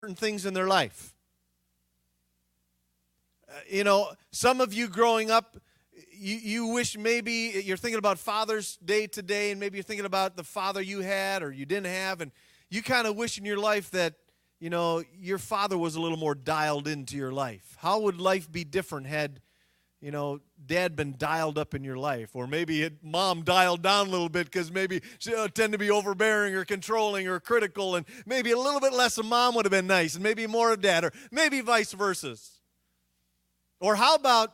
certain things in their life. Some of you growing up, you wish maybe you're thinking about Father's Day today, and maybe you're thinking about the father you had or you didn't have, and you kind of wish in your life that, your father was a little more dialed into your life. How would life be different had, Dad been dialed up in your life? Or maybe Mom dialed down a little bit because maybe she tend to be overbearing or controlling or critical, and maybe a little bit less of Mom would have been nice, and maybe more of Dad, or maybe vice versa. Or how about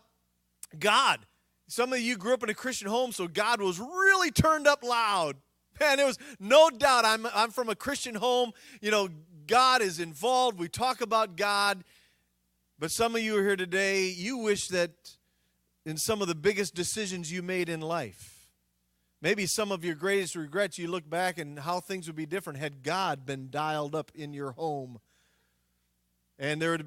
God? Some of you grew up in a Christian home, so God was really turned up loud. Man, there was no doubt. I'm from a Christian home. God is involved. We talk about God. But some of you are here today, you wish that in some of the biggest decisions you made in life, maybe some of your greatest regrets, you look back and how things would be different had God been dialed up in your home. And there would have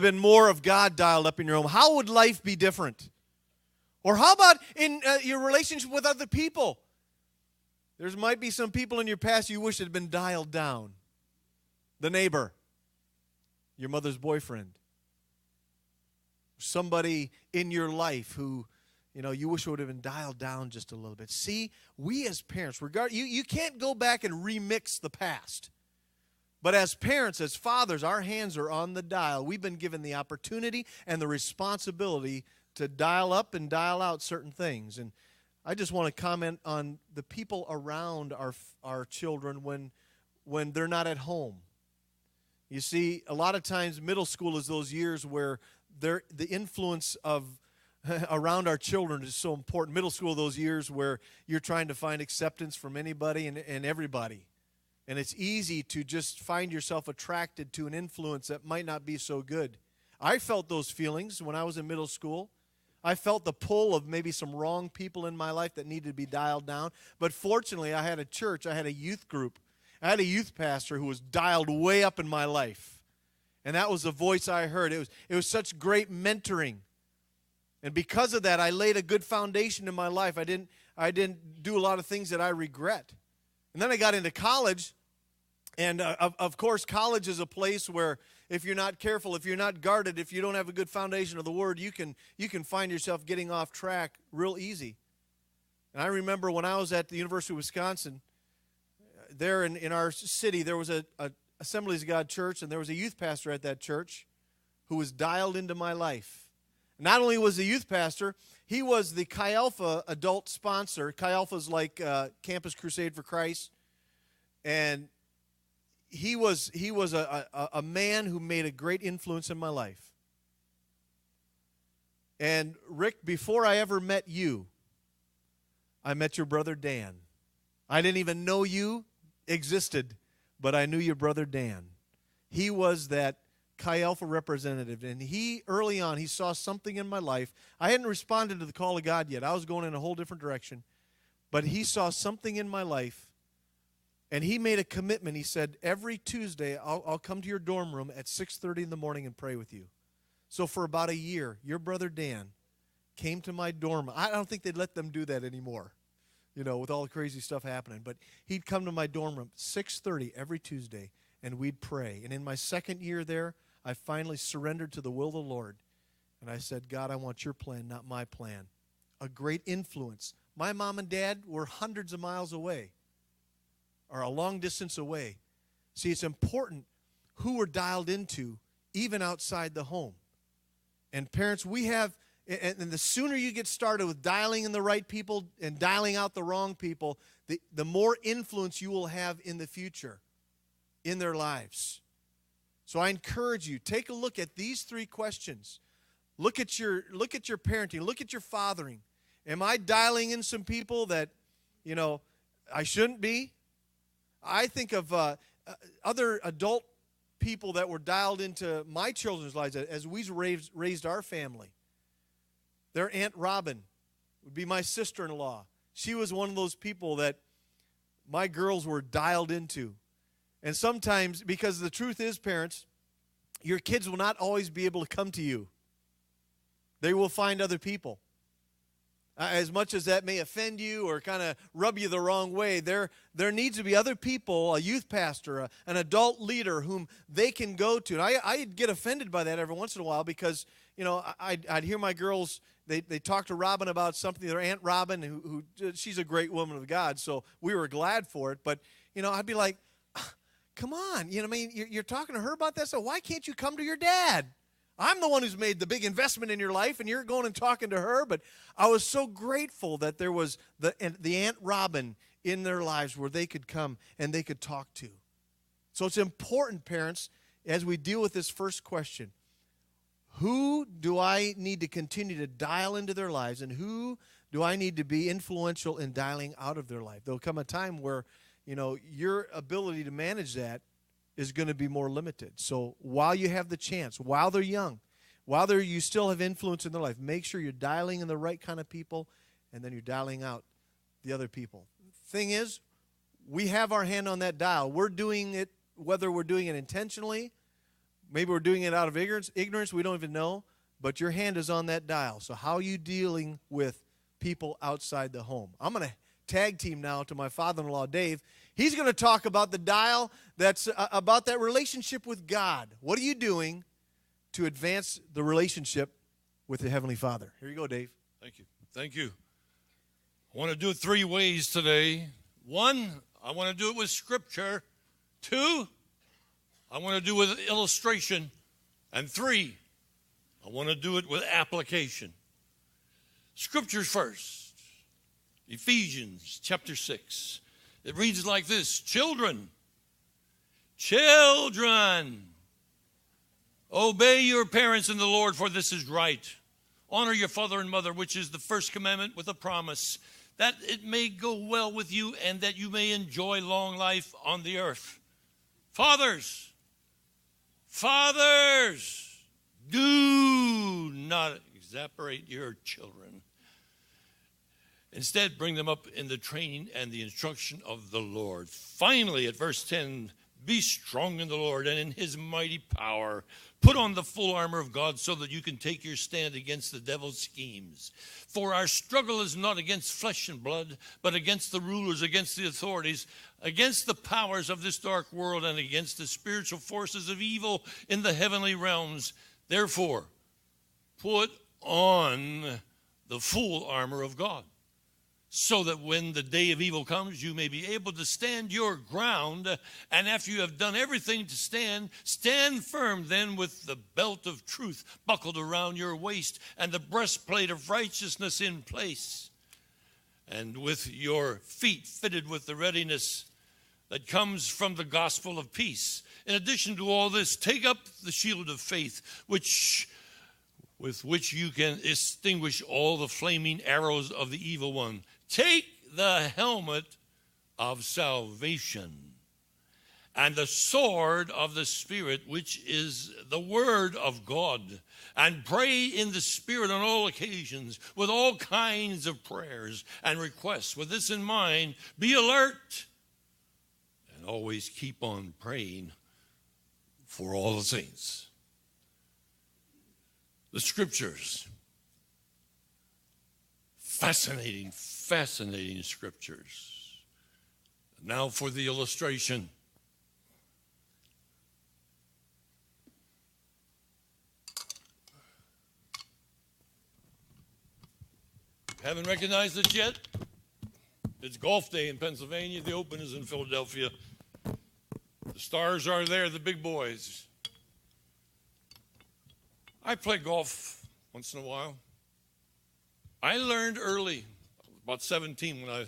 been more of God dialed up in your home. How would life be different? Or how about in your relationship with other people? There might be some people in your past you wish had been dialed down. The neighbor, your mother's boyfriend, somebody in your life who, you wish would have been dialed down just a little bit. See, we as parents, you can't go back and remix the past. But as parents, as fathers, our hands are on the dial. We've been given the opportunity and the responsibility to dial up and dial out certain things. And I just want to comment on the people around our children when they're not at home. You see, a lot of times middle school is those years where the influence of around our children is so important. Middle school, those years where you're trying to find acceptance from anybody and everybody. And it's easy to just find yourself attracted to an influence that might not be so good. I felt those feelings when I was in middle school. I felt the pull of maybe some wrong people in my life that needed to be dialed down. But fortunately, I had a church. I had a youth group. I had a youth pastor who was dialed way up in my life. And that was the voice I heard. It was such great mentoring. And because of that, I laid a good foundation in my life. I didn't do a lot of things that I regret. And then I got into college. And, of course, college is a place where if you're not careful, if you're not guarded, if you don't have a good foundation of the Word, you can find yourself getting off track real easy. And I remember when I was at the University of Wisconsin, there in our city, there was a Assemblies of God church, and there was a youth pastor at that church who was dialed into my life. Not only was he a youth pastor, he was the Chi Alpha adult sponsor. Chi Alpha is like Campus Crusade for Christ. And he was a man who made a great influence in my life. And Rick, before I ever met you, I met your brother Dan. I didn't even know you existed, but I knew your brother Dan. He was that Chi Alpha representative, and early on, he saw something in my life. I hadn't responded to the call of God yet. I was going in a whole different direction. But he saw something in my life, and he made a commitment. He said, every Tuesday, I'll come to your dorm room at 6:30 in the morning and pray with you. So for about a year, your brother Dan came to my dorm. I don't think they'd let them do that anymore, with all the crazy stuff happening. But he'd come to my dorm room 6:30 every Tuesday, and we'd pray. And in my second year there, I finally surrendered to the will of the Lord. And I said, God, I want your plan, not my plan. A great influence. My mom and dad were hundreds of miles away, or a long distance away. See, it's important who we're dialed into, even outside the home. And parents, and the sooner you get started with dialing in the right people and dialing out the wrong people, the more influence you will have in the future in their lives. So I encourage you, take a look at these 3 questions. Look at your parenting. Look at your fathering. Am I dialing in some people that, I shouldn't be? I think of other adult people that were dialed into my children's lives as we raised our family. Their Aunt Robin would be my sister-in-law. She was one of those people that my girls were dialed into. And sometimes, because the truth is, parents, your kids will not always be able to come to you. They will find other people. As much as that may offend you or kind of rub you the wrong way, there needs to be other people, a youth pastor, an adult leader whom they can go to. And I'd get offended by that every once in a while because, I'd hear my girls, they talk to Robin about something, their Aunt Robin, who she's a great woman of God, so we were glad for it. But, I'd be like, come on, you're talking to her about that, so why can't you come to your dad? I'm the one who's made the big investment in your life, and you're going and talking to her. But I was so grateful that there was the Aunt Robin in their lives where they could come and they could talk to. So it's important, parents, as we deal with this first question, who do I need to continue to dial into their lives, and who do I need to be influential in dialing out of their life? There'll come a time where, your ability to manage that is going to be more limited. So while you have the chance, while they're young, while you still have influence in their life, make sure you're dialing in the right kind of people, and then you're dialing out the other people. Thing is, we have our hand on that dial. We're doing it, whether we're doing it intentionally, maybe we're doing it out of ignorance, we don't even know, but your hand is on that dial. So how are you dealing with people outside the home? I'm going to tag team now to my father-in-law, Dave. He's going to talk about the dial that's about that relationship with God. What are you doing to advance the relationship with the Heavenly Father? Here you go, Dave. Thank you. Thank you. I want to do it 3 ways today. 1, I want to do it with Scripture. 2, I want to do it with illustration. And 3, I want to do it with application. Scriptures first. Ephesians chapter 6. It reads like this: Children, obey your parents in the Lord, for this is right. Honor your father and mother, which is the first commandment with a promise, that it may go well with you and that you may enjoy long life on the earth. Fathers, do not exasperate your children. Instead, bring them up in the training and the instruction of the Lord. Finally, at verse 10, be strong in the Lord and in his mighty power. Put on the full armor of God so that you can take your stand against the devil's schemes. For our struggle is not against flesh and blood, but against the rulers, against the authorities, against the powers of this dark world, and against the spiritual forces of evil in the heavenly realms. Therefore, put on the full armor of God, so that when the day of evil comes, you may be able to stand your ground. And after you have done everything to stand firm then with the belt of truth buckled around your waist and the breastplate of righteousness in place, and with your feet fitted with the readiness that comes from the gospel of peace. In addition to all this, take up the shield of faith, with which you can extinguish all the flaming arrows of the evil one. Take the helmet of salvation and the sword of the Spirit, which is the word of God, and pray in the Spirit on all occasions with all kinds of prayers and requests. With this in mind, be alert and always keep on praying for all the saints. The Scriptures. Fascinating Scriptures. Now for the illustration. Haven't recognized it yet? It's golf day in Pennsylvania. The Open is in Philadelphia. The stars are there, the big boys. I play golf once in a while. I learned early, about 17, when I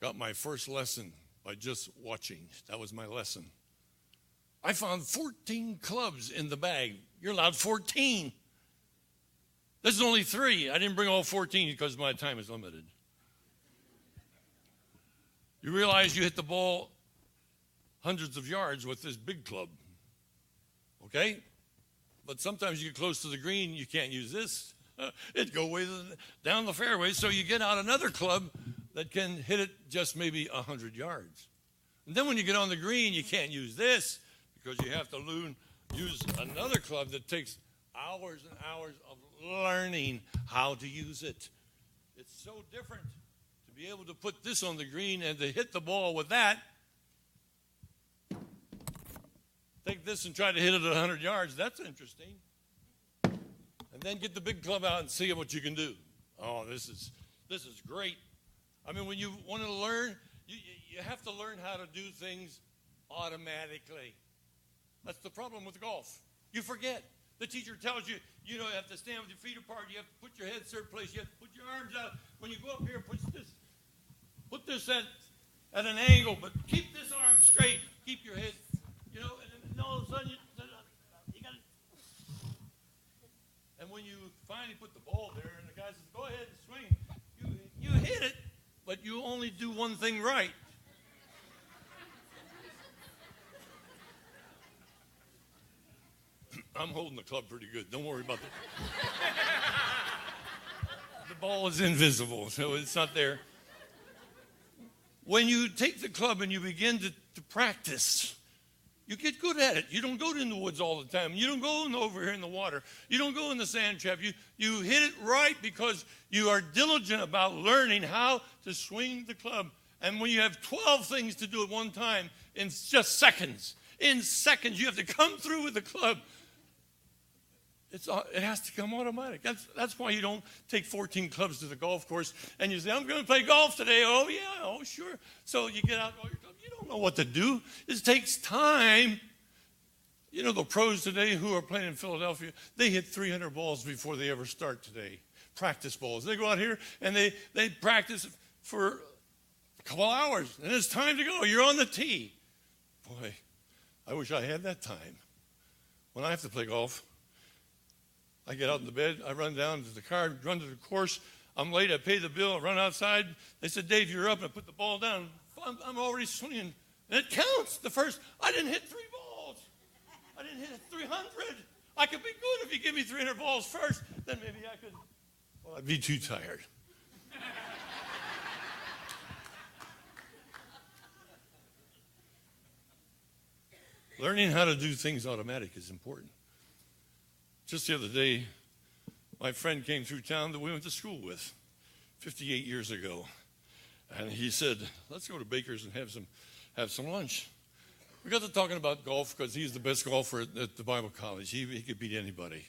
got my first lesson by just watching. That was my lesson. I found 14 clubs in the bag. You're allowed 14. This is only 3. I didn't bring all 14 because my time is limited. You realize you hit the ball hundreds of yards with this big club. Okay? But sometimes you get close to the green, you can't use this. It'd go way down the fairway, so you get out another club that can hit it just maybe 100 yards. And then when you get on the green, you can't use this because you have to use another club that takes hours and hours of learning how to use it. It's so different to be able to put this on the green and to hit the ball with that. Take this and try to hit it at 100 yards. That's interesting. And then get the big club out and see what you can do. Oh, this is great. I mean, when you want to learn, you have to learn how to do things automatically. That's the problem with golf. You forget. The teacher tells you, you have to stand with your feet apart. You have to put your head certain place. You have to put your arms out. When you go up here, put this at an angle, but keep this arm straight. Keep your head, and all of a sudden you got to. And when you finally put the ball there, and the guy says, "Go ahead and swing," you hit it, but you only do one thing right. I'm holding the club pretty good. Don't worry about that. The ball is invisible, so it's not there. When you take the club and you begin to practice, you get good at it. You don't go in the woods all the time. You don't go over here in the water. You don't go in the sand trap. You hit it right because you are diligent about learning how to swing the club. And when you have 12 things to do at one time in just seconds, you have to come through with the club. It has to come automatic. That's why you don't take 14 clubs to the golf course and you say, "I'm going to play golf today." "Oh, yeah, oh, sure." So you get out all your clubs. You don't know what to do. It takes time. The pros today who are playing in Philadelphia, they hit 300 balls before they ever start today. Practice balls. They go out here and they practice for a couple hours. And it's time to go. You're on the tee. Boy, I wish I had that time. When I have to play golf, I get out in the bed, I run down to the car, run to the course. I'm late, I pay the bill, I run outside. They said, "Dave, you're up." And I put the ball down. I'm already swinging. And it counts. I didn't hit 3 balls. I didn't hit 300. I could be good if you give me 300 balls first. Then maybe I could. Well, I'd be too tired. Learning how to do things automatic is important. Just the other day, my friend came through town that we went to school with 58 years ago. And he said, "Let's go to Baker's and have some lunch." We got to talking about golf because he's the best golfer at the Bible college. He could beat anybody.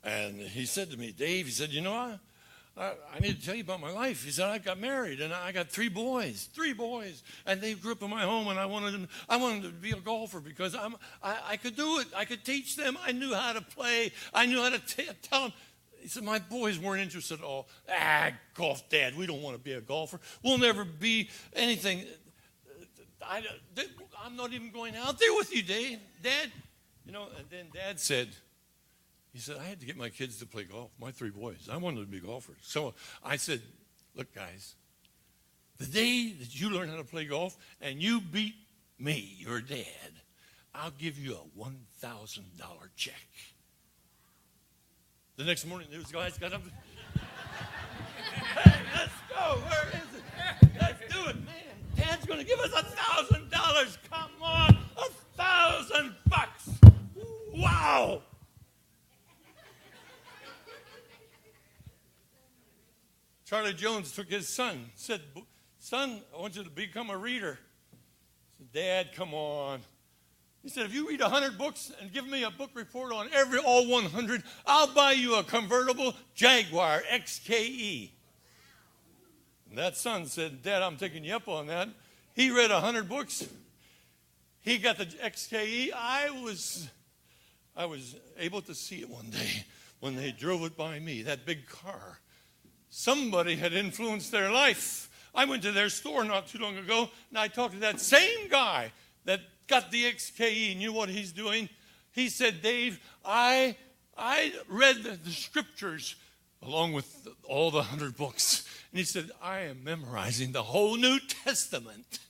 And he said to me, "Dave," he said, I need to tell you about my life." He said, "I got married and I got 3 boys, and they grew up in my home, and I wanted them to be a golfer because I could do it. I could teach them. I knew how to play. I knew how to tell them." He said, "My boys weren't interested at all." "Golf, Dad, we don't want to be a golfer. We'll never be anything. I'm not even going out there with you, Dad." And then Dad said, he said, "I had to get my kids to play golf, my 3 boys. I wanted them to be golfers." So I said, "Look, guys, the day that you learn how to play golf and you beat me, your dad, I'll give you a $1,000 check." The next morning, those guys got up. "Hey, let's go. Where is it? Let's do it, man. Dad's going to give us $1,000. Come on, $1,000. Wow." Charlie Jones took his son, said, "Son, I want you to become a reader." I said, "Dad, come on." He said, "If you read 100 books and give me a book report on all 100, I'll buy you a convertible Jaguar XKE. And that son said, "Dad, I'm taking you up on that." He read 100 books. He got the XKE. I was able to see it one day when they drove it by me, that big car. Somebody had influenced their life. I went to their store not too long ago, and I talked to that same guy that got the XKE. And you know what he's doing? He said, "Dave, I read the scriptures along with all the 100 books." And he said, "I am memorizing the whole New Testament.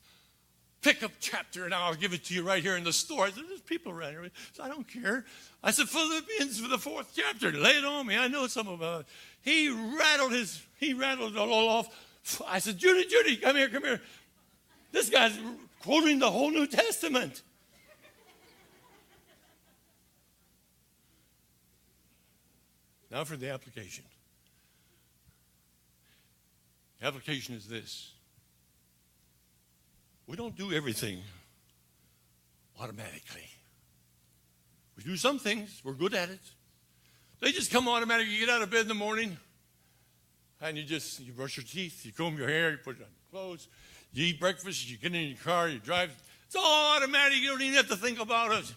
Pick up chapter and I'll give it to you right here in the store." I said, "There's people around here." So I don't care. I said, "Philippians for the 4th chapter. Lay it on me. I know some about it." He rattled it all off. I said, Judy, come here. This guy's quoting the whole New Testament. Now for the application. The application is this. We don't do everything automatically. We do some things. We're good at it. They just come automatically. You get out of bed in the morning, and you brush your teeth, you comb your hair, you put on your clothes, you eat breakfast, you get in your car, you drive. It's all automatic. You don't even have to think about it.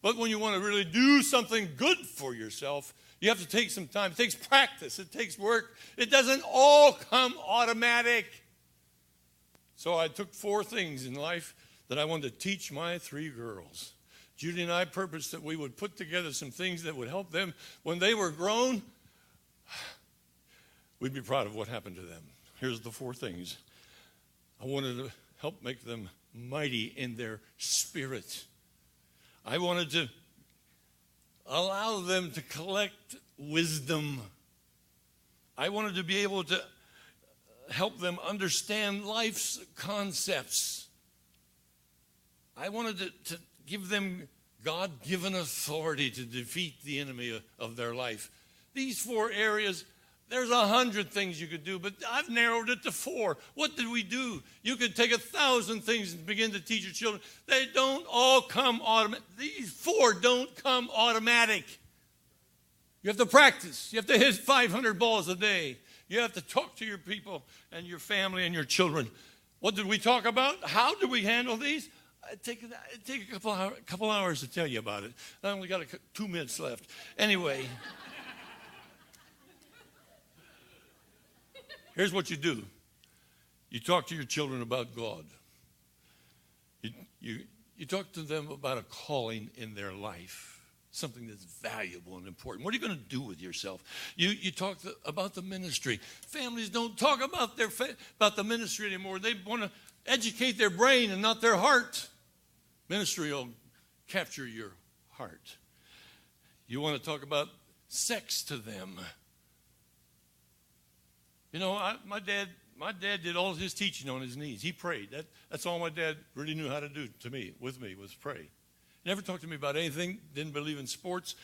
But when you want to really do something good for yourself, you have to take some time. It takes practice. It takes work. It doesn't all come automatic. So I took 4 things in life that I wanted to teach my 3 girls. Judy and I purposed that we would put together some things that would help them when they were grown. We'd be proud of what happened to them. Here's the 4 things. I wanted to help make them mighty in their spirit. I wanted to allow them to collect wisdom. I wanted to be able to help them understand life's concepts. I wanted to give them God-given authority to defeat the enemy of their life. These 4 areas, there's 100 things you could do, but I've narrowed it to 4. What did we do? You could take 1,000 things and begin to teach your children. They don't all come automatic. These 4 don't come automatic. You have to practice. You have to hit 500 balls a day. You have to talk to your people and your family and your children. What did we talk about? How do we handle these? It'd take a couple hours to tell you about it. I only got 2 minutes left. Anyway. Here's what you do. You talk to your children about God. You talk to them about a calling in their life, something that's valuable and important. What are you going to do with yourself? You talk about the ministry. Families don't talk about the ministry anymore. They want to educate their brain and not their heart. Ministry will capture your heart. You want to talk about sex to them. You know, my dad did all his teaching on his knees. He prayed. That's all my dad really knew how to do with me was pray. Never talked to me about anything. Didn't believe in sports.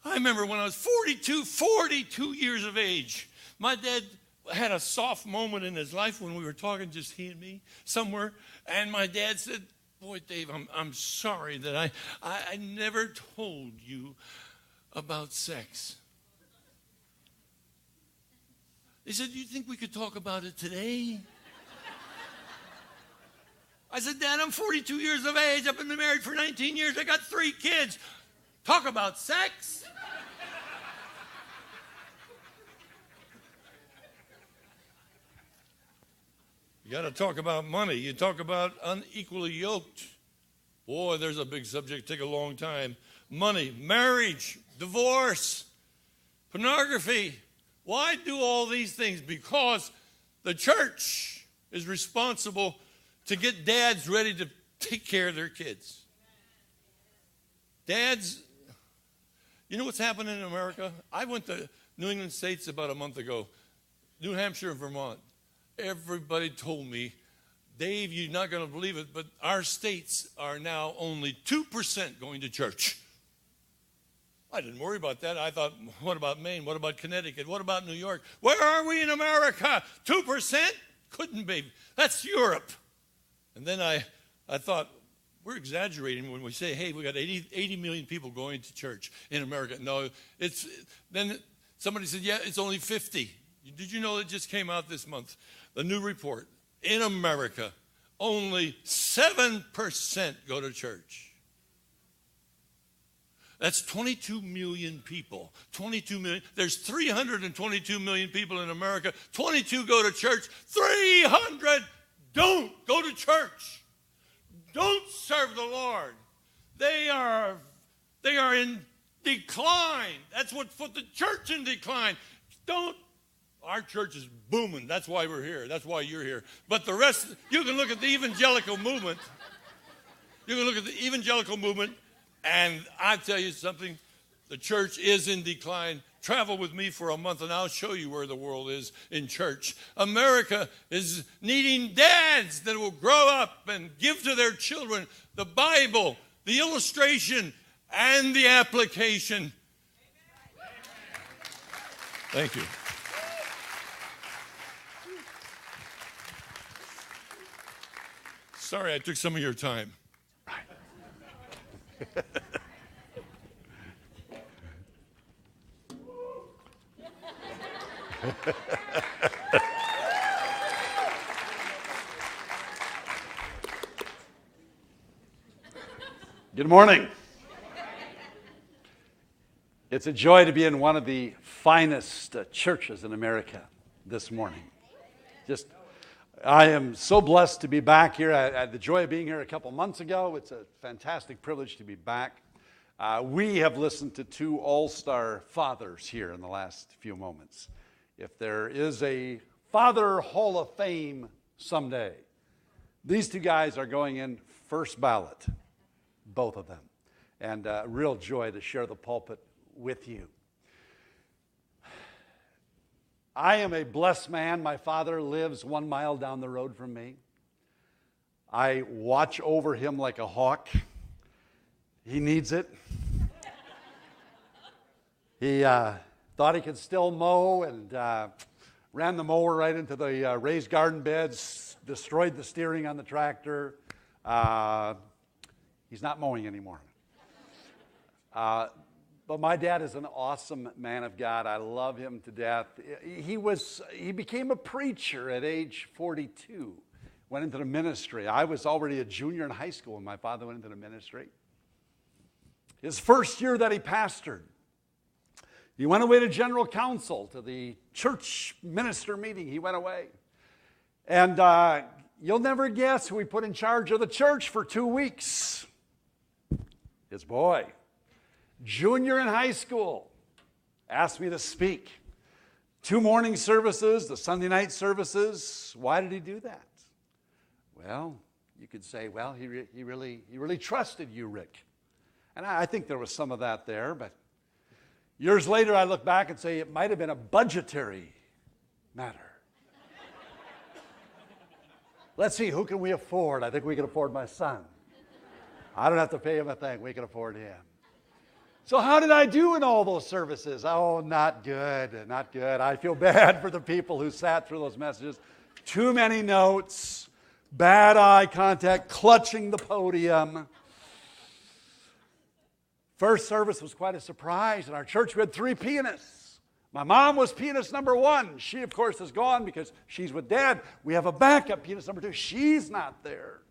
I remember when I was 42 years of age, my dad had a soft moment in his life when we were talking, just he and me, somewhere. And my dad said, "Boy, Dave, I'm sorry that I never told you about sex." He said, "Do you think we could talk about it today?" I said, "Dad, I'm 42 years of age. I've been married for 19 years. I got 3 kids. Talk about sex?" You got to talk about money. You talk about unequally yoked. Boy, there's a big subject. Take a long time. Money, marriage, divorce, pornography. Why do all these things? Because the church is responsible to get dads ready to take care of their kids. Dads, you know what's happening in America? I went to New England states about a month ago, New Hampshire and Vermont. Everybody told me, "Dave, you're not going to believe it, but our states are now only 2% going to church." I didn't worry about that. I thought, what about Maine? What about Connecticut? What about New York? Where are we in America? 2%? Couldn't be. That's Europe. And then I thought, we're exaggerating when we say, hey, we got 80 million people going to church in America. No, then somebody said, yeah, it's only 50. Did you know it just came out this month? The new report. In America, only 7% go to church. That's 22 million people. 22 million. There's 322 million people in America. 22 go to church. 300 don't go to church. Don't serve the Lord. They are in decline. That's what put the church in decline. Our church is booming. That's why we're here. That's why you're here. But the rest, you can look at the evangelical movement. And I tell you something, the church is in decline. Travel with me for a month and I'll show you where the world is in church. America is needing dads that will grow up and give to their children the Bible, the illustration, and the application. Thank you. Sorry, I took some of your time. Good morning. It's a joy to be in one of the finest churches in America this morning. I am so blessed to be back here. I had the joy of being here a couple months ago. It's a fantastic privilege to be back. We have listened to two all-star fathers here in the last few moments. If there is a Father Hall of Fame someday, these two guys are going in first ballot, both of them. And a real joy to share the pulpit with you. I am a blessed man. My father lives 1 mile down the road from me. I watch over him like a hawk. He needs it. He thought he could still mow and ran the mower right into the raised garden beds, destroyed the steering on the tractor. He's not mowing anymore. But my dad is an awesome man of God. I love him to death. He became a preacher at age 42, went into the ministry. I was already a junior in high school when my father went into the ministry. His first year that he pastored, he went away to general council, to the church minister meeting. He went away. And you'll never guess who he put in charge of the church for 2 weeks. His boy. Junior in high school, asked me to speak. 2 morning services, the Sunday night services. Why did he do that? Well, you could say, well, he really trusted you, Rick. And I think there was some of that there, but years later I look back and say it might have been a budgetary matter. Let's see, who can we afford? I think we can afford my son. I don't have to pay him a thing. We can afford him. So how did I do in all those services? Oh, not good, not good. I feel bad for the people who sat through those messages. Too many notes, bad eye contact, clutching the podium. First service was quite a surprise. In our church, we had 3 pianists. My mom was pianist number 1. She, of course, is gone because she's with Dad. We have a backup pianist number 2. She's not there.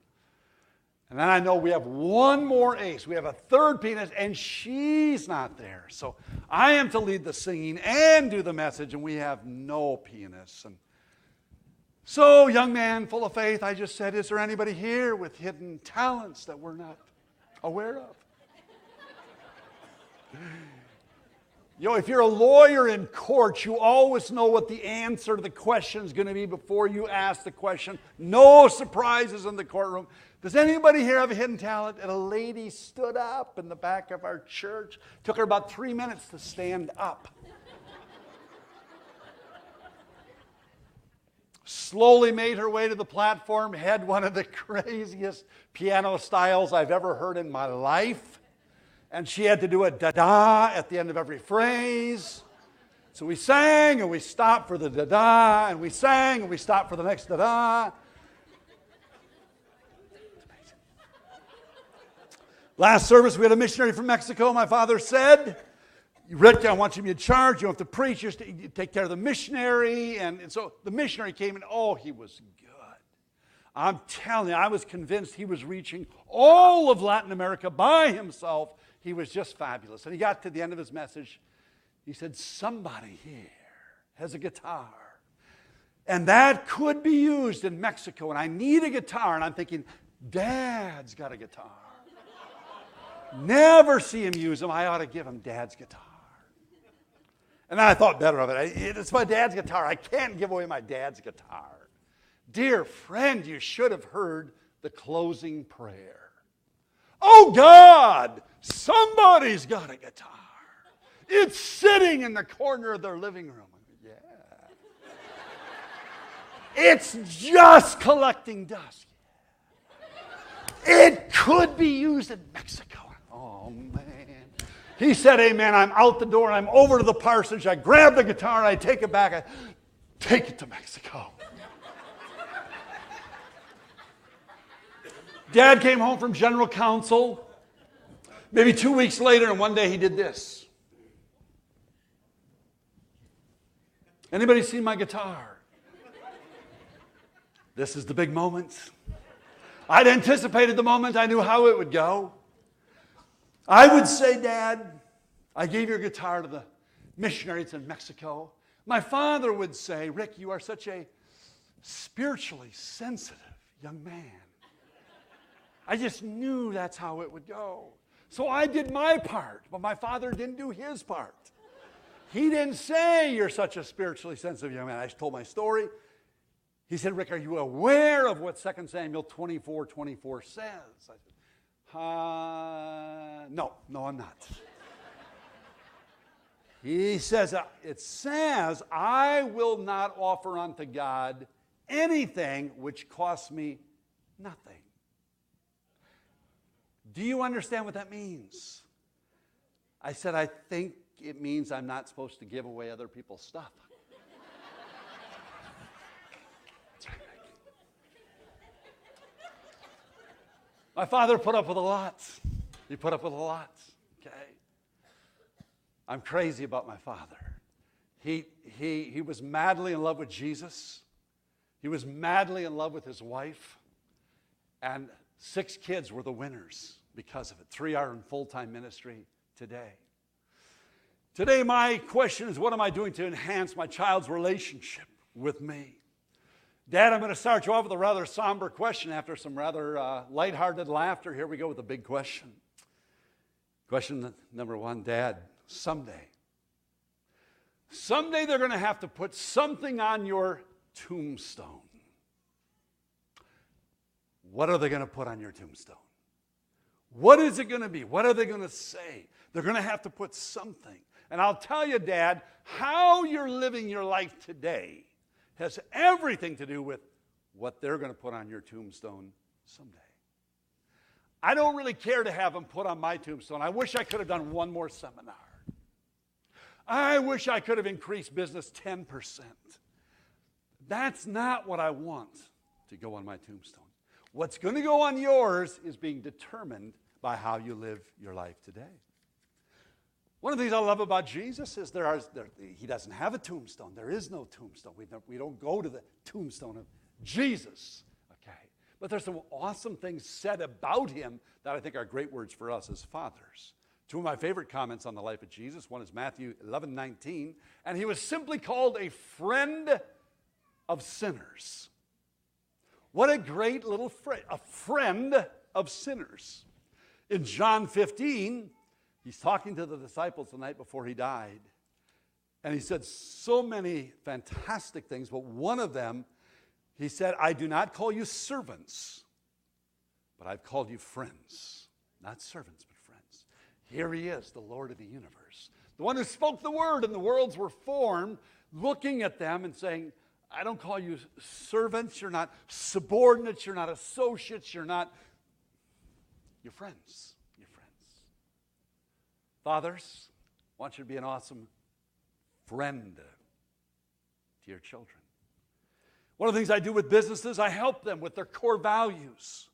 And then I know we have 1 more ace. We have a 3rd pianist, and she's not there. So I am to lead the singing and do the message, and we have no pianists. And so, young man, full of faith, I just said, is there anybody here with hidden talents that we're not aware of? You know, if you're a lawyer in court, you always know what the answer to the question is going to be before you ask the question. No surprises in the courtroom. Does anybody here have a hidden talent? And a lady stood up in the back of our church. Took her about 3 minutes to stand up. Slowly made her way to the platform, had one of the craziest piano styles I've ever heard in my life. And she had to do a da-da at the end of every phrase. So we sang and we stopped for the da-da, and we sang and we stopped for the next da-da. Last service, we had a missionary from Mexico. My father said, Rick, I want you to be in charge. You don't have to preach. Just take care of the missionary. And so the missionary came, and oh, he was good. I'm telling you, I was convinced he was reaching all of Latin America by himself. He was just fabulous. And he got to the end of his message. He said, somebody here has a guitar. And that could be used in Mexico. And I need a guitar. And I'm thinking, Dad's got a guitar. Never see him use them. I ought to give him Dad's guitar. And then I thought better of it. It's my dad's guitar. I can't give away my dad's guitar. Dear friend, you should have heard the closing prayer. Oh God, somebody's got a guitar. It's sitting in the corner of their living room. Yeah. It's just collecting dust. It could be used in Mexico. Oh, man. He said, amen. I'm out the door. I'm over to the parsonage. I grab the guitar. And I take it back. I take it to Mexico. Dad came home from general counsel, maybe 2 weeks later, and one day he did this. Anybody seen my guitar? This is the big moment. I'd anticipated the moment. I knew how it would go. I would say, Dad, I gave your guitar to the missionaries in Mexico. My father would say, Rick, you are such a spiritually sensitive young man. I just knew that's how it would go. So I did my part, but my father didn't do his part. He didn't say, you're such a spiritually sensitive young man. I just told my story. He said, Rick, are you aware of what 2 Samuel 24:24 says? I said, no, I'm not. He says, it says, I will not offer unto God anything which costs me nothing. Do you understand what that means? I said, I think it means I'm not supposed to give away other people's stuff. My father put up with a lot. He put up with a lot, okay? I'm crazy about my father. He was madly in love with Jesus. He was madly in love with his wife. And 6 kids were the winners because of it. 3 are in full-time ministry today. Today, my question is, what am I doing to enhance my child's relationship with me? Dad, I'm going to start you off with a rather somber question after some rather lighthearted laughter. Here we go with the big question. Question number 1, Dad, someday they're going to have to put something on your tombstone. What are they going to put on your tombstone? What is it going to be? What are they going to say? They're going to have to put something. And I'll tell you, Dad, how you're living your life today has everything to do with what they're going to put on your tombstone someday. I don't really care to have them put on my tombstone. I wish I could have done one more seminar. I wish I could have increased business 10%. That's not what I want to go on my tombstone. What's going to go on yours is being determined by how you live your life today. One of the things I love about Jesus is he doesn't have a tombstone. There is no tombstone. We don't go to the tombstone of Jesus. Okay, but there's some awesome things said about him that I think are great words for us as fathers. 2 of my favorite comments on the life of Jesus. One is Matthew 11:19, and he was simply called a friend of sinners. What a great little phrase, a friend of sinners. In John 15, he's talking to the disciples the night before he died. And he said so many fantastic things, but one of them, he said, I do not call you servants, but I've called you friends. Not servants, but friends. Here he is, the Lord of the universe. The one who spoke the word and the worlds were formed, looking at them and saying, I don't call you servants, you're not subordinates, you're not associates, you're friends. You're friends. Fathers, I want you to be an awesome friend to your children. One of the things I do with businesses, I help them with their core values.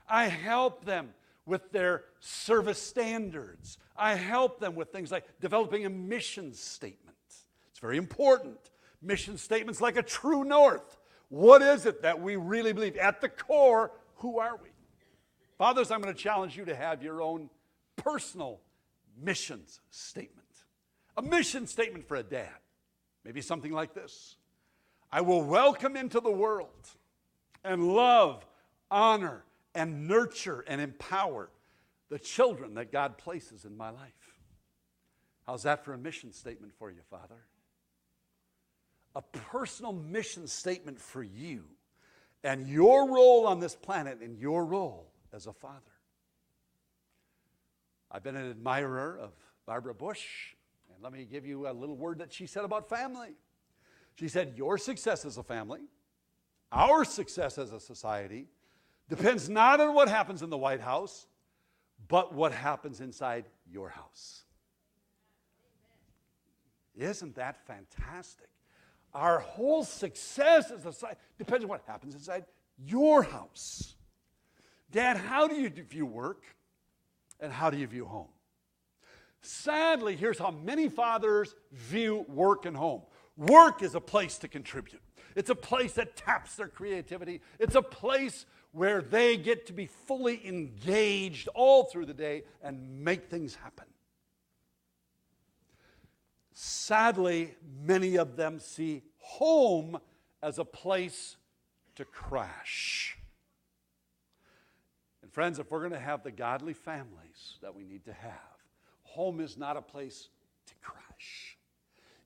I help them with their service standards. I help them with things like developing a mission statement. It's very important. Mission statements like a true north. What is it that we really believe? At the core, who are we? Fathers, I'm going to challenge you to have your own personal missions statement. A mission statement for a dad. Maybe something like this. I will welcome into the world and love, honor, and nurture and empower the children that God places in my life. How's that for a mission statement for you, Father? A personal mission statement for you and your role on this planet and your role as a father. I've been an admirer of Barbara Bush, and let me give you a little word that she said about family. She said, your success as a family, our success as a society, depends not on what happens in the White House, but what happens inside your house. Isn't that fantastic? Our whole success as a society depends on what happens inside your house. Dad, how do you view work and how do you view home? Sadly, here's how many fathers view work and home. Work is a place to contribute. It's a place that taps their creativity. It's a place where they get to be fully engaged all through the day and make things happen. Sadly, many of them see home as a place to crash. And friends, if we're going to have the godly families that we need to have, home is not a place to crash.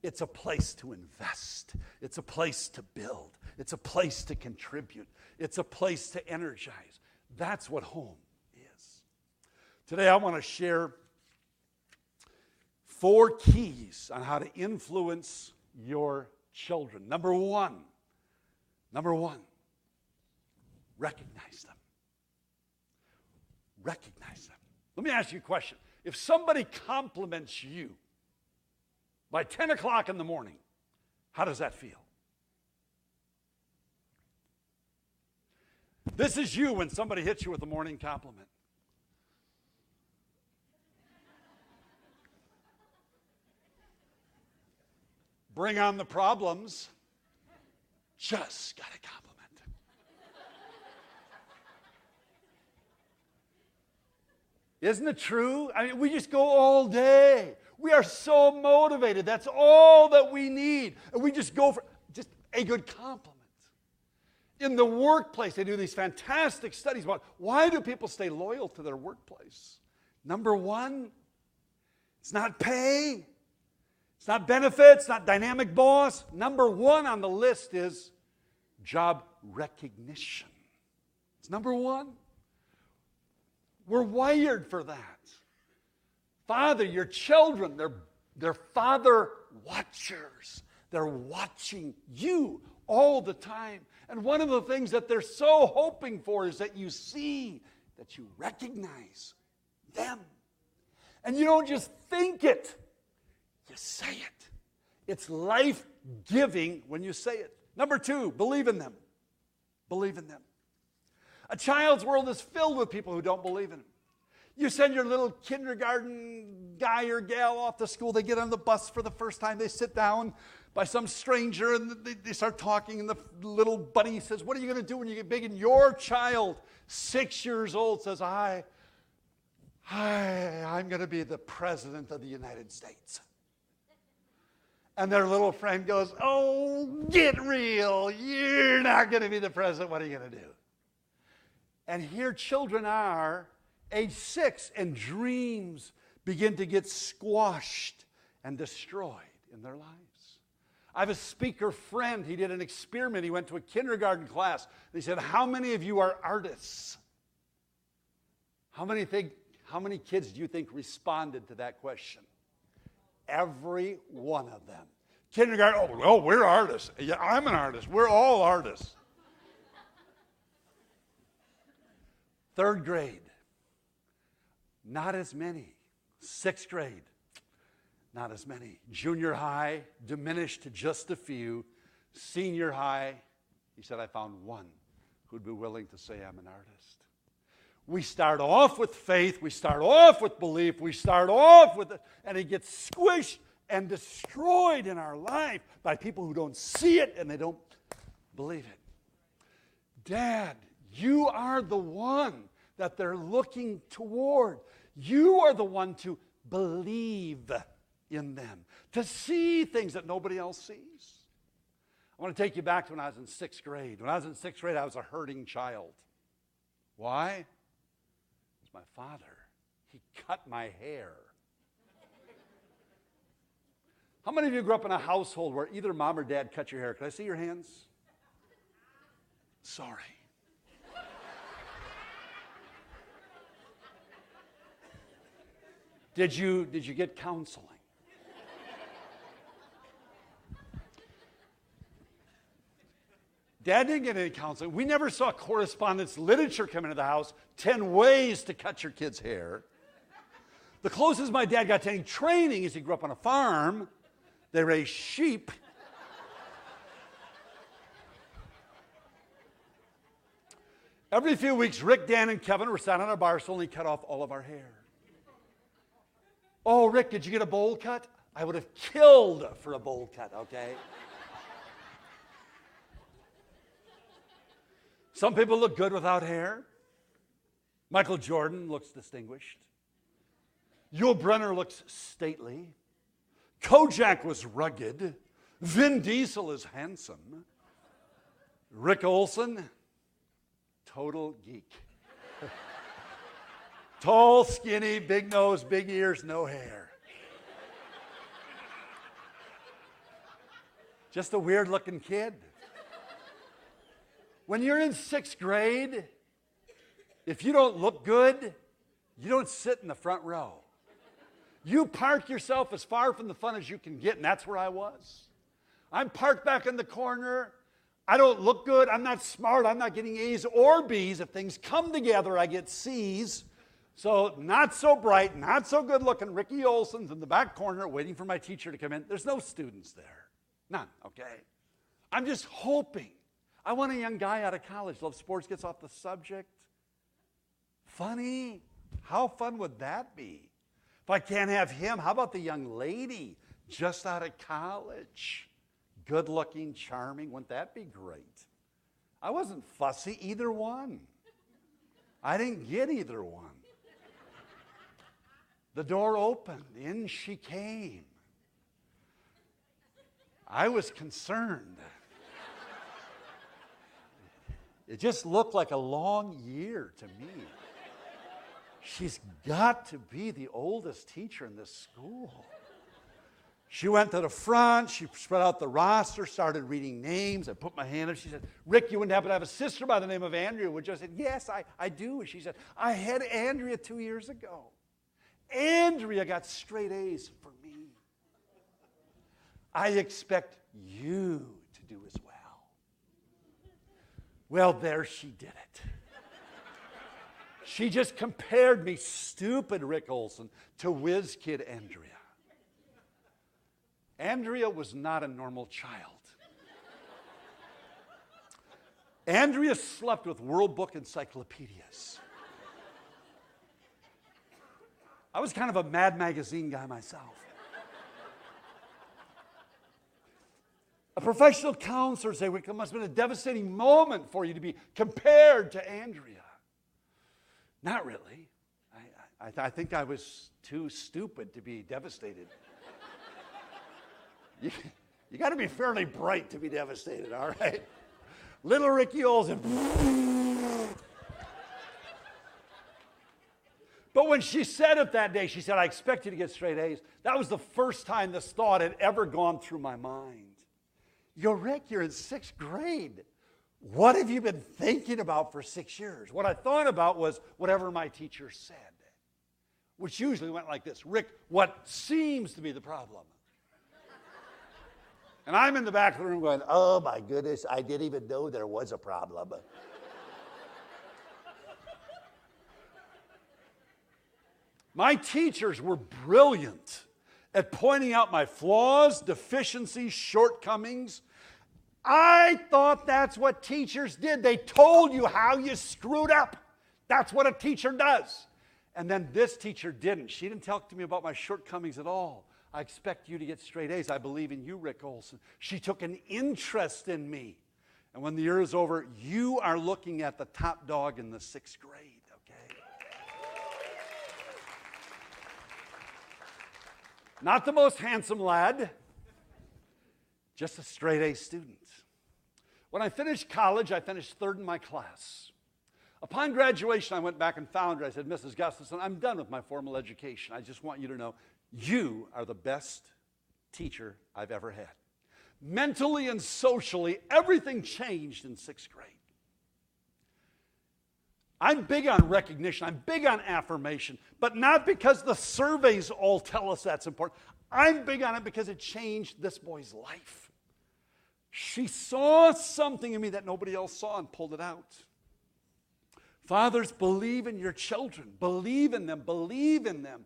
It's a place to invest. It's a place to build. It's a place to contribute. It's a place to energize. That's what home is. Today I want to share 4 keys on how to influence your children. Number one, recognize them. Recognize them. Let me ask you a question. If somebody compliments you by 10 o'clock in the morning, how does that feel? This is you when somebody hits you with a morning compliment. Bring on the problems. Just got a compliment. Isn't it true? I mean, we just go all day. We are so motivated. That's all that we need. And we just go for just a good compliment. In the workplace, they do these fantastic studies about why do people stay loyal to their workplace. Number one, it's not pay. It's not benefits, not dynamic boss. Number one on the list is job recognition. It's number one. We're wired for that. Father, your children, they're father watchers. They're watching you all the time. And one of the things that they're so hoping for is that you see, that you recognize them. And you don't just think it, you say it. It's life-giving when you say it. Number 2, believe in them. Believe in them. A child's world is filled with people who don't believe in him. You send your little kindergarten guy or gal off to school. They get on the bus for the first time. They sit down by some stranger and they start talking. And the little buddy says, what are you going to do when you get big? And your child, 6 years old, says, I'm going to be the president of the United States. And their little friend goes, oh, get real. You're not going to be the president. What are you going to do? And here children are, age 6, and dreams begin to get squashed and destroyed in their lives. I have a speaker friend. He did an experiment. He went to a kindergarten class. He said, how many of you are artists? How many kids do you think responded to that question? Every one of them. Kindergarten, oh, we're artists. Yeah, I'm an artist. We're all artists. 3rd grade, not as many. 6th grade, not as many. Junior high, diminished to just a few. Senior high, he said, I found one who'd be willing to say I'm an artist. We start off with faith. We start off with belief. We start off with it, and it gets squished and destroyed in our life by people who don't see it and they don't believe it. Dad, you are the one that they're looking toward. You are the one to believe in them, to see things that nobody else sees. I want to take you back to when I was in 6th grade. When I was in 6th grade, I was a hurting child. Why? It's my father. He cut my hair. How many of you grew up in a household where either mom or dad cut your hair? Can I see your hands? Sorry. Did you get counseling? Dad didn't get any counseling. We never saw correspondence literature come into the house, 10 ways to cut your kid's hair. The closest my dad got to any training is he grew up on a farm. They raised sheep. Every few weeks, Rick, Dan, and Kevin were sat on our bar stool and he cut off all of our hair. Oh, Rick, did you get a bowl cut? I would have killed for a bowl cut, okay? Some people look good without hair. Michael Jordan looks distinguished. Yul Brynner looks stately. Kojak was rugged. Vin Diesel is handsome. Rick Olson, total geek. Tall, skinny, big nose, big ears, no hair. Just a weird-looking kid. When you're in 6th grade, if you don't look good, you don't sit in the front row. You park yourself as far from the fun as you can get, and that's where I was. I'm parked back in the corner. I don't look good. I'm not smart. I'm not getting A's or B's. If things come together, I get C's. So not so bright, not so good looking. Ricky Olson's in the back corner waiting for my teacher to come in. There's no students there. None, okay? I'm just hoping. I want a young guy out of college. Love sports, gets off the subject. Funny. How fun would that be? If I can't have him, how about the young lady just out of college? Good looking, charming. Wouldn't that be great? I wasn't fussy, either one. I didn't get either one. The door opened. In she came. I was concerned. It just looked like a long year to me. She's got to be the oldest teacher in this school. She went to the front, she spread out the roster, started reading names. I put my hand up. She said, Rick, you wouldn't happen to have a sister by the name of Andrea, would you? I said, yes, I do. She said, I had Andrea 2 years ago. Andrea got straight A's for me. I expect you to do as well. Well, there she did it. She just compared me, stupid Rick Olson, to whiz kid Andrea. Andrea was not a normal child. Andrea slept with World Book encyclopedias. I was kind of a Mad Magazine guy myself. A professional counselor say, it must have been a devastating moment for you to be compared to Andrea. Not really. I think I was too stupid to be devastated. You got to be fairly bright to be devastated, all right? Little Ricky Olson. But when she said it that day, she said, I expect you to get straight A's. That was the first time this thought had ever gone through my mind. Yo, Rick, you're in 6th grade. What have you been thinking about for 6 years? What I thought about was whatever my teacher said, which usually went like this. Rick, what seems to be the problem? And I'm in the back of the room going, oh my goodness, I didn't even know there was a problem. My teachers were brilliant at pointing out my flaws, deficiencies, shortcomings. I thought that's what teachers did. They told you how you screwed up. That's what a teacher does. And then this teacher didn't. She didn't talk to me about my shortcomings at all. I expect you to get straight A's. I believe in you, Rick Olson. She took an interest in me. And when the year is over, you are looking at the top dog in the 6th grade, okay? Not the most handsome lad, just a straight A student. When I finished college, I finished 3rd in my class. Upon graduation, I went back and found her. I said, Mrs. Gustafson, I'm done with my formal education. I just want you to know you are the best teacher I've ever had. Mentally and socially, everything changed in 6th grade. I'm big on recognition. I'm big on affirmation, but not because the surveys all tell us that's important. I'm big on it because it changed this boy's life. She saw something in me that nobody else saw and pulled it out. Fathers, believe in your children. Believe in them. Believe in them.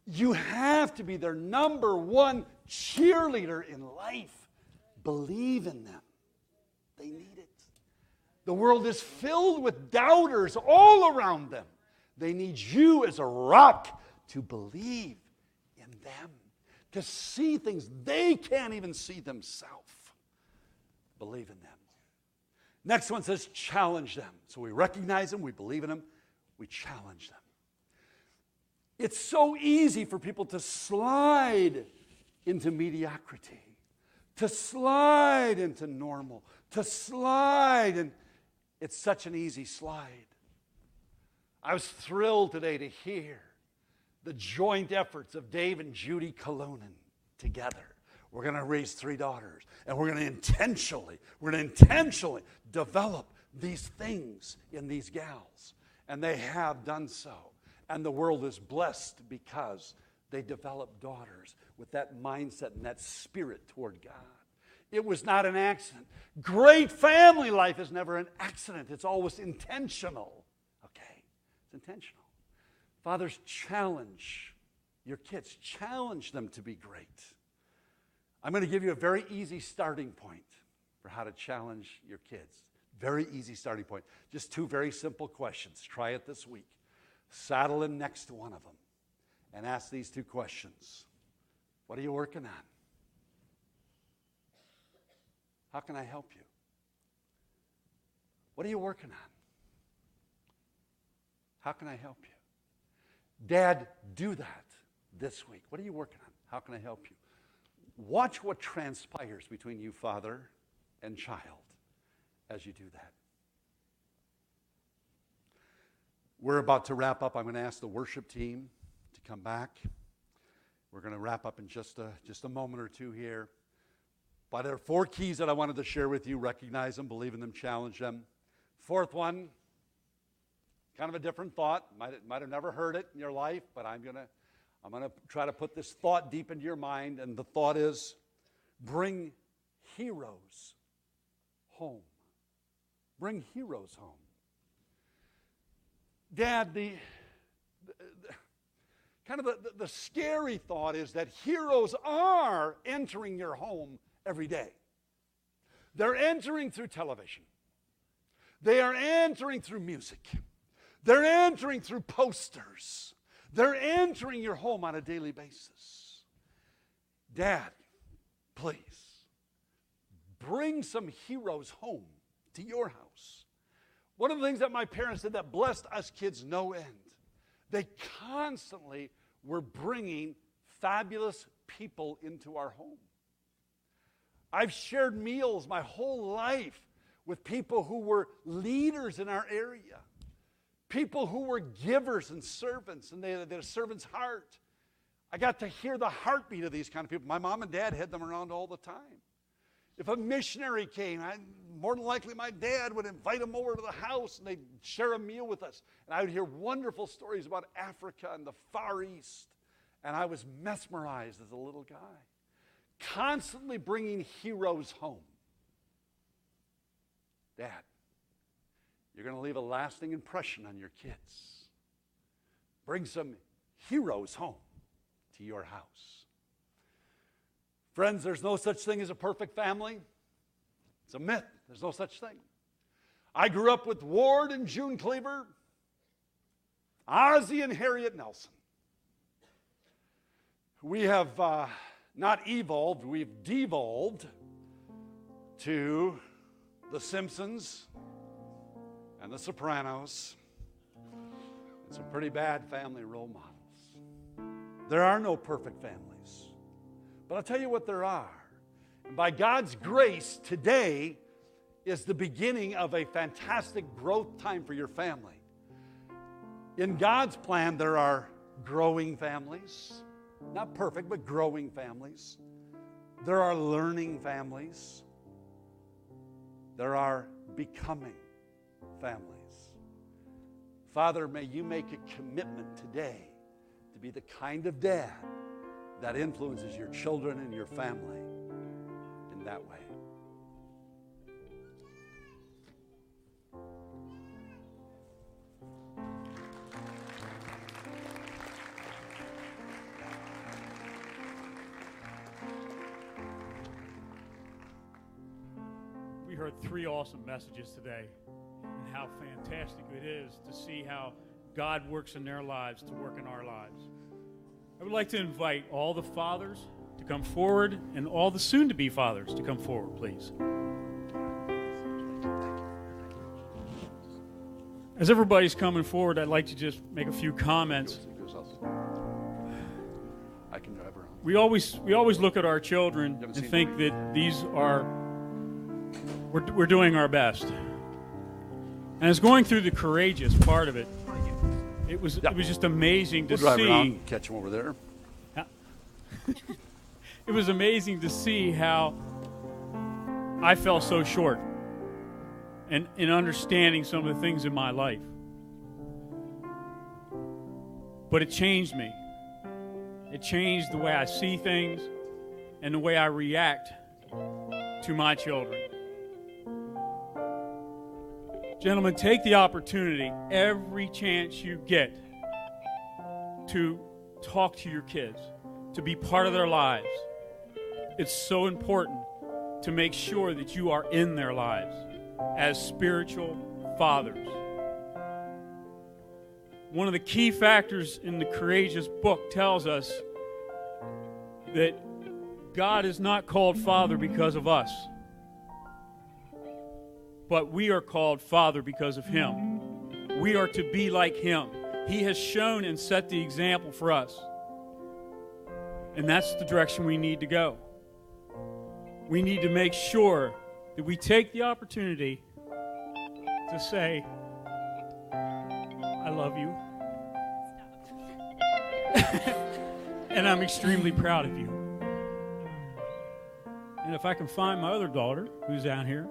You have to be their number one cheerleader in life. Believe in them. They need it. The world is filled with doubters all around them. They need you as a rock to believe in them, to see things they can't even see themselves. Believe in them. Next one says challenge them. So we recognize them, we believe in them, we challenge them. It's so easy for people to slide into mediocrity, to slide into normal, to slide, and it's such an easy slide. I was thrilled today to hear the joint efforts of Dave and Judy Colonen together. We're going to raise 3 daughters, and we're going to intentionally develop these things in these gals. And they have done so. And the world is blessed because they developed daughters with that mindset and that spirit toward God. It was not an accident. Great family life is never an accident. It's always intentional. Okay? It's intentional. Fathers, challenge your kids. Challenge them to be great. I'm going to give you a very easy starting point for how to challenge your kids. Very easy starting point. Just 2 very simple questions. Try it this week. Saddle in next to one of them and ask these 2 questions. What are you working on? How can I help you? What are you working on? How can I help you? Dad, do that this week. What are you working on? How can I help you? Watch what transpires between you, father and child, as you do that. We're about to wrap up. I'm going to ask the worship team to come back. We're going to wrap up in just a moment or 2 here. But there are 4 keys that I wanted to share with you. Recognize them, believe in them, challenge them. 4th one, kind of a different thought. Might have never heard it in your life, but I'm going to try to put this thought deep into your mind. And the thought is, bring heroes home. Bring heroes home. Dad, the scary thought is that heroes are entering your home every day. They're entering through television. They are entering through music. They're entering through posters. They're entering your home on a daily basis. Dad, please, bring some heroes home to your house. One of the things that my parents did that blessed us kids no end, they constantly were bringing fabulous people into our home. I've shared meals my whole life with people who were leaders in our area, people who were givers and servants, and they had a servant's heart. I got to hear the heartbeat of these kind of people. My mom and dad had them around all the time. If a missionary came, more than likely my dad would invite them over to the house and they'd share a meal with us. And I would hear wonderful stories about Africa and the Far East. And I was mesmerized as a little guy. Constantly bringing heroes home. Dad, you're going to leave a lasting impression on your kids. Bring some heroes home to your house. Friends, there's no such thing as a perfect family. It's a myth. There's no such thing. I grew up with Ward and June Cleaver, Ozzie and Harriet Nelson. We have not evolved, we've devolved to the Simpsons and the Sopranos and some pretty bad family role models. There are no perfect families. But I'll tell you what there are. And by God's grace, today is the beginning of a fantastic growth time for your family. In God's plan, there are growing families. Not perfect, but growing families. There are learning families. There are becoming families. Father, may you make a commitment today to be the kind of dad that influences your children and your family in that way. We heard 3 awesome messages today. fantastic it is to see how God works in their lives to work in our lives. I would like to invite all the fathers to come forward and all the soon-to-be fathers to come forward, please. As everybody's coming forward, I'd like to just make a few comments. I can drive around. We always look at our children and think that these are we're doing our best. And as going through the courageous part of it, it was just amazing to drive see. Around, catch them over there. It was amazing to see how I fell so short and in understanding some of the things in my life. But it changed me. It changed the way I see things and the way I react to my children. Gentlemen, take the opportunity every chance you get to talk to your kids, to be part of their lives. It's so important to make sure that you are in their lives as spiritual fathers. One of the key factors in the Courageous book tells us that God is not called Father because of us, but we are called Father because of Him. We are to be like Him. He has shown and set the example for us. And that's the direction we need to go. We need to make sure that we take the opportunity to say, I love you. And I'm extremely proud of you. And if I can find my other daughter, who's down here,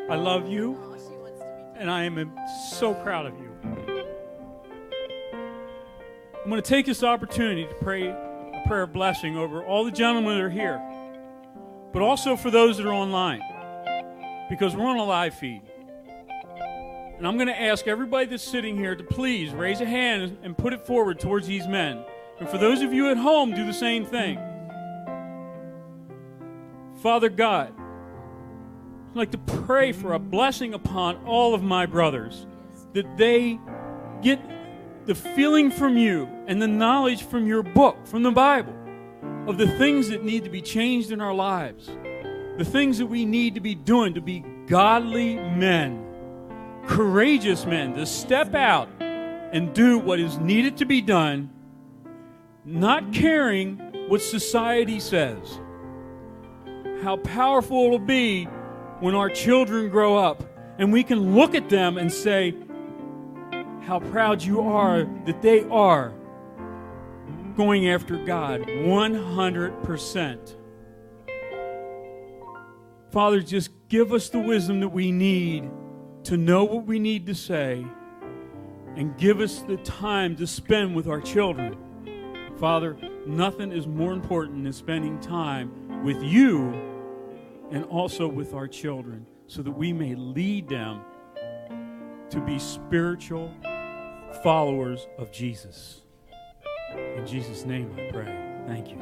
I love you, and I am so proud of you. I'm going to take this opportunity to pray a prayer of blessing over all the gentlemen that are here, but also for those that are online, because we're on a live feed. And I'm going to ask everybody that's sitting here to please raise a hand and put it forward towards these men. And for those of you at home, do the same thing. Father God, I'd like to pray for a blessing upon all of my brothers, that they get the feeling from you and the knowledge from your book, from the Bible, of the things that need to be changed in our lives, the things that we need to be doing to be godly men, courageous men, to step out and do what is needed to be done, not caring what society says. How powerful it will be when our children grow up and we can look at them and say how proud you are that they are going after God 100%. Father, just give us the wisdom that we need to know what we need to say, and give us the time to spend with our children. Father, nothing is more important than spending time with you and also with our children, so that we may lead them to be spiritual followers of Jesus. In Jesus' name I pray. Thank you.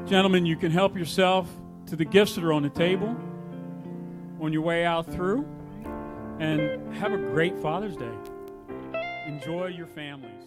Gentlemen, you can help yourself to the gifts that are on the table on your way out through, and have a great Father's Day. Enjoy your families.